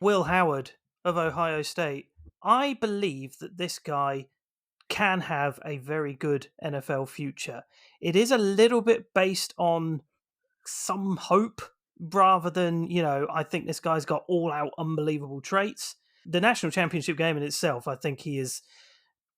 Will Howard of Ohio State. I believe that this guy can have a very good NFL future. It is a little bit based on some hope rather than, I think this guy's got all out unbelievable traits. The national championship game in itself, I think he is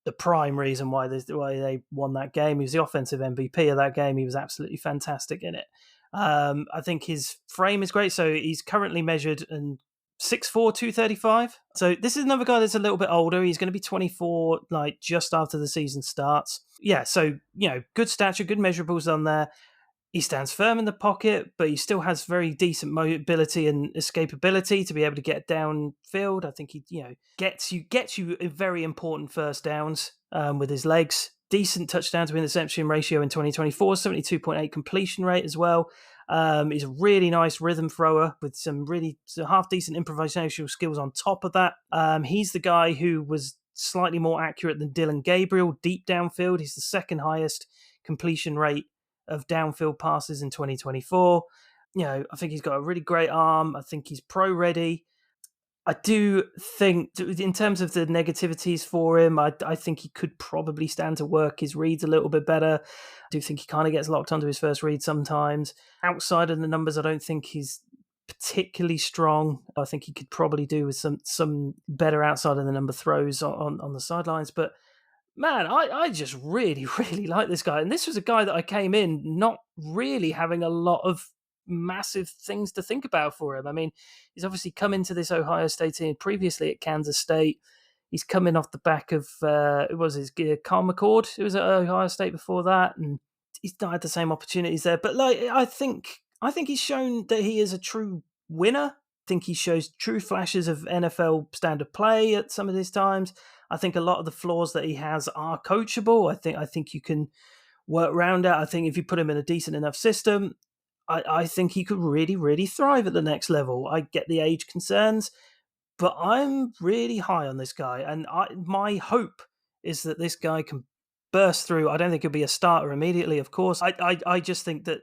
the prime reason why they won that game. He was the offensive MVP of that game. He was absolutely fantastic in it. I think his frame is great. So he's currently measured in 6'4", 235. So this is another guy that's a little bit older. He's going to be 24, like just after the season starts. Yeah, so good stature, good measurables on there. He stands firm in the pocket, but he still has very decent mobility and escapability to be able to get downfield. I think he, gets you very important first downs with his legs. Decent touchdown to interception ratio in 2024, 72.8 completion rate as well. He's a really nice rhythm thrower with some half decent improvisational skills on top of that. He's the guy who was slightly more accurate than Dylan Gabriel deep downfield. He's the second highest completion rate of downfield passes in 2024. I think he's got a really great arm. I think he's pro ready. I do think, in terms of the negativities for him, I think he could probably stand to work his reads a little bit better. I do think he kind of gets locked onto his first read sometimes. Outside of the numbers, I don't think he's particularly strong. I think he could probably do with some better outside of the number throws on the sidelines. But man, I just really, really like this guy. And this was a guy that I came in not really having a lot of massive things to think about for him. I mean, he's obviously come into this Ohio State team previously at Kansas State. He's coming off the back of, Carl McCord, who was at Ohio State before that. And he's not had the same opportunities there. But I think he's shown that he is a true winner. I think he shows true flashes of NFL standard play at some of these times. I think a lot of the flaws that he has are coachable. I think you can work around it. I think if you put him in a decent enough system, I think he could really, really thrive at the next level. I get the age concerns, but I'm really high on this guy. And my hope is that this guy can burst through. I don't think he'll be a starter immediately, of course. I just think that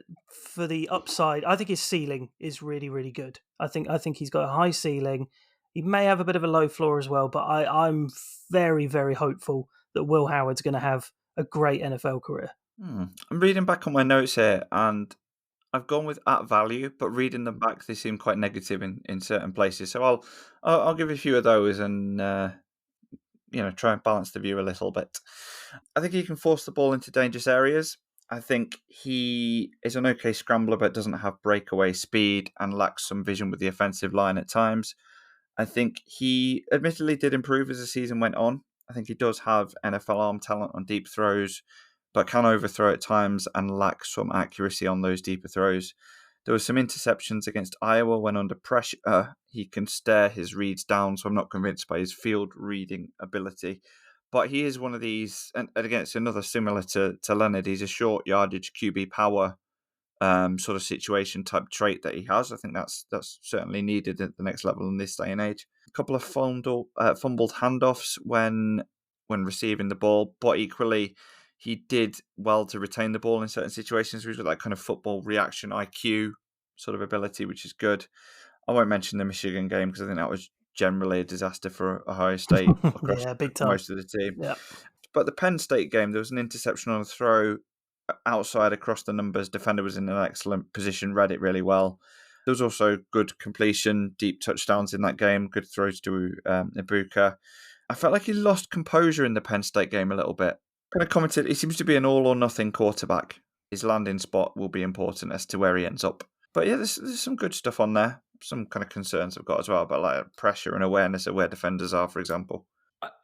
for the upside, I think his ceiling is really, really good. I think he's got a high ceiling. He may have a bit of a low floor as well, but I'm very, very hopeful that Will Howard's going to have a great NFL career. I'm reading back on my notes here, and I've gone with at value, but reading them back, they seem quite negative in certain places. So I'll give a few of those and try and balance the view a little bit. I think he can force the ball into dangerous areas. I think he is an okay scrambler, but doesn't have breakaway speed and lacks some vision with the offensive line at times. I think he admittedly did improve as the season went on. I think he does have NFL arm talent on deep throws, but can overthrow at times and lack some accuracy on those deeper throws. There were some interceptions against Iowa when under pressure. He can stare his reads down, so I'm not convinced by his field reading ability. But he is one of these, and again, it's another similar to Leonard. He's a short yardage QB power sort of situation type trait that he has. I think that's certainly needed at the next level in this day and age. A couple of fumbled handoffs when receiving the ball, but equally he did well to retain the ball in certain situations. He's got that kind of football reaction IQ sort of ability, which is good. I won't mention the Michigan game because I think that was generally a disaster for Ohio State across big time. most of the team. Yeah. But the Penn State game, there was an interception on a throw outside across the numbers. Defender was in an excellent position, read it really well. There was also good completion, deep touchdowns in that game, good throws to Ibuka. I felt like he lost composure in the Penn State game a little bit. Kind of commented, he seems to be an all-or-nothing quarterback. His landing spot will be important as to where he ends up. But yeah, there's some good stuff on there. Some kind of concerns I've got as well about like pressure and awareness of where defenders are, for example.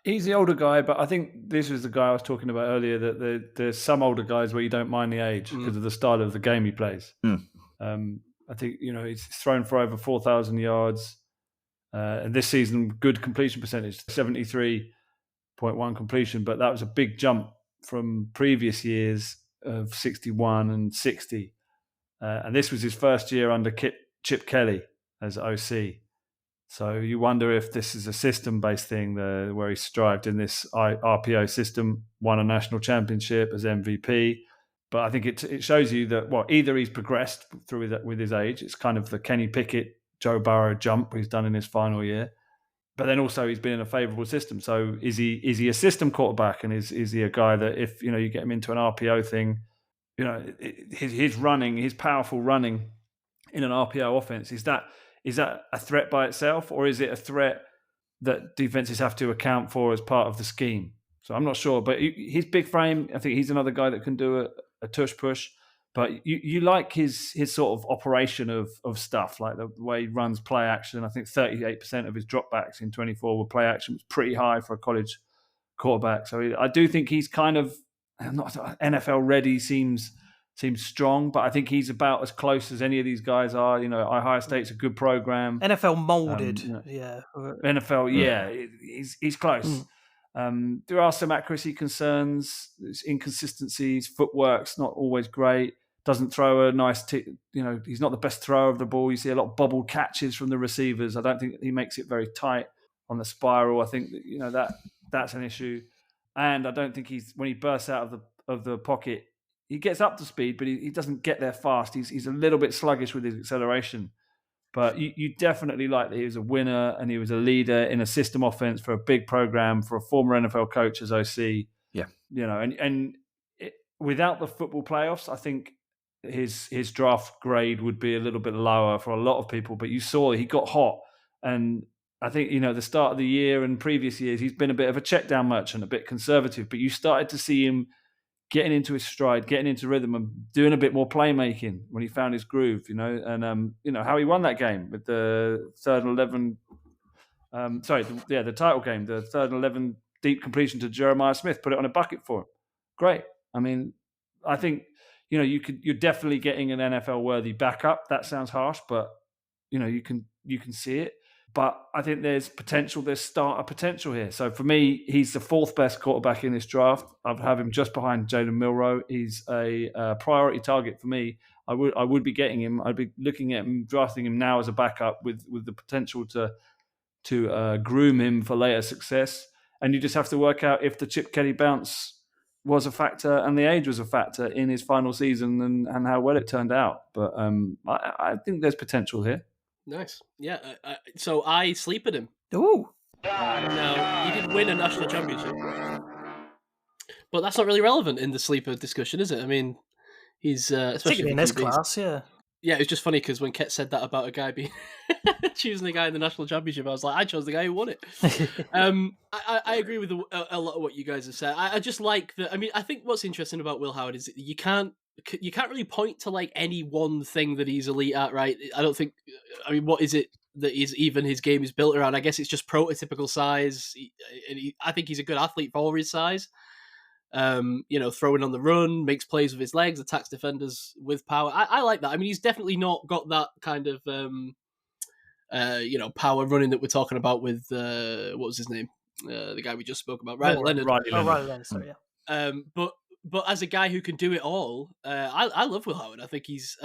He's the older guy, but I think this was the guy I was talking about earlier, that there's some older guys where you don't mind the age because of the style of the game he plays. I think, he's thrown for over 4,000 yards. And this season, good completion percentage, 73.1 completion, but that was a big jump from previous years of 61 and 60. And this was his first year under Chip Kelly as OC. So you wonder if this is a system-based thing where he strived in this RPO system, won a national championship as MVP. But I think it shows you that, either he's progressed through that with his age. It's kind of the Kenny Pickett Joe Burrow jump he's done in his final year. But then also he's been in a favourable system. So is he a system quarterback, and is he a guy that if you get him into an RPO thing, his running, his powerful running in an RPO offense, is that a threat by itself, or is it a threat that defenses have to account for as part of the scheme? So I'm not sure, but his big frame, I think he's another guy that can do a tush push. But you like his sort of operation of stuff, like the way he runs play action. I think 38% of his dropbacks in 24 were play action, which was pretty high for a college quarterback. So I do think he's kind of not NFL ready. Seems strong, but I think he's about as close as any of these guys are. Ohio State's a good program. NFL molded, yeah. NFL, yeah, he's close. There are some accuracy concerns, there's inconsistencies, footwork's not always great. Doesn't throw a nice, he's not the best thrower of the ball. You see a lot of bobbled catches from the receivers. I don't think he makes it very tight on the spiral. I think that's an issue, and I don't think when he bursts out of the pocket, he gets up to speed, but he doesn't get there fast. He's a little bit sluggish with his acceleration. But you definitely like that he was a winner and he was a leader in a system offense for a big program, for a former NFL coach as OC. Yeah, without the football playoffs, I think his draft grade would be a little bit lower for a lot of people. But you saw he got hot, and I think the start of the year and previous years he's been a bit of a check down merchant, a bit conservative. But you started to see him getting into his stride, getting into rhythm, and doing a bit more playmaking when he found his groove, and how he won that game with the 3rd and 11. The title game, the 3rd and 11 deep completion to Jeremiah Smith, put it on a bucket for him. Great. I mean, I think you're definitely getting an NFL worthy backup. That sounds harsh, but you can see it. But I think there's potential. There's starter potential here. So for me, he's the 4th best quarterback in this draft. I'd have him just behind Jalen Milroe. He's a priority target for me. I would be getting him. I'd be looking at him, drafting him now as a backup with the potential to groom him for later success. And you just have to work out if the Chip Kelly bounce was a factor and the age was a factor in his final season and how well it turned out. But I think there's potential here. Nice. Yeah. So I sleepered him. Ooh. No, he didn't win a national championship. But that's not really relevant in the sleeper discussion, is it? I mean, he's... especially in this class, yeah. Yeah, it was just funny because when Ket said that about a guy being choosing the guy in the national championship, I was like, I chose the guy who won it. I agree with a lot of what you guys have said. I just like that. I mean, I think what's interesting about Will Howard is that you can't really point to like any one thing that he's elite at, right? I don't think. I mean, what is it that his game is built around? I guess it's just prototypical size, I think he's a good athlete for his size. Throwing on the run, makes plays with his legs, attacks defenders with power. I like that. I mean, he's definitely not got that kind of power running that we're talking about with what was his name? The guy we just spoke about, Riley Leonard. Riley Leonard, sorry, yeah. But as a guy who can do it all, I love Will Howard. I think he's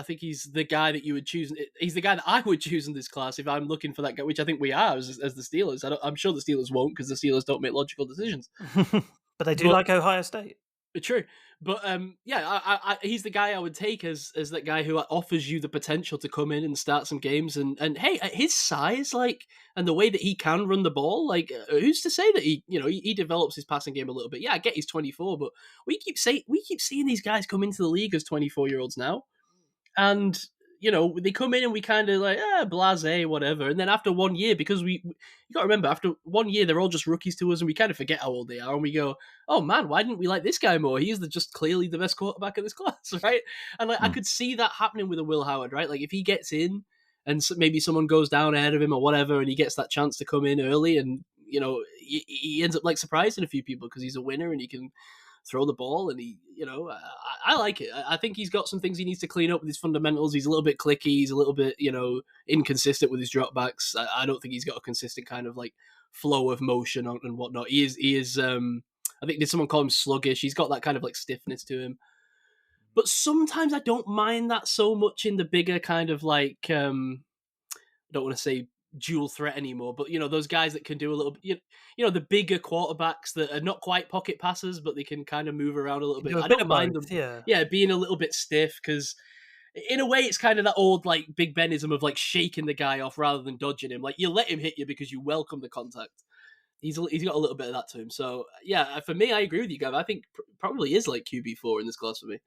the guy that you would choose. He's the guy that I would choose in this class if I'm looking for that guy, which I think we are as the Steelers. I'm sure the Steelers won't, because the Steelers don't make logical decisions. But they do like Ohio State. True. But he's the guy I would take as that guy who offers you the potential to come in and start some games. And hey, at his size, and the way that he can run the ball, who's to say that he develops his passing game a little bit? Yeah, I get he's 24, but we keep seeing these guys come into the league as 24-year-olds now, and they come in and we kind of blasé, whatever. And then after 1 year, because you got to remember, after 1 year, they're all just rookies to us and we kind of forget how old they are. And we go, oh man, why didn't we like this guy more? He's just clearly the best quarterback in this class, right? And I could see that happening with a Will Howard, right? Like if he gets in and maybe someone goes down ahead of him or whatever, and he gets that chance to come in early, and, he ends up surprising a few people because he's a winner and he can throw the ball, and I like it. I think he's got some things he needs to clean up with his fundamentals. He's a little bit clicky. He's a little bit, inconsistent with his dropbacks. I don't think he's got a consistent kind of flow of motion and whatnot. He is. I think did someone call him sluggish? He's got that kind of stiffness to him. But sometimes I don't mind that so much in the bigger kind of I don't want to say dual threat anymore, but those guys that can do a little bit, the bigger quarterbacks that are not quite pocket passers, but they can kind of move around a little bit. I don't mind them, being a little bit stiff, because in a way, it's kind of that old like Big Benism of like shaking the guy off rather than dodging him. Like you let him hit you because you welcome the contact. He's got a little bit of that to him. So yeah, for me, I agree with you, Gav. I think probably is like QB4 in this class for me.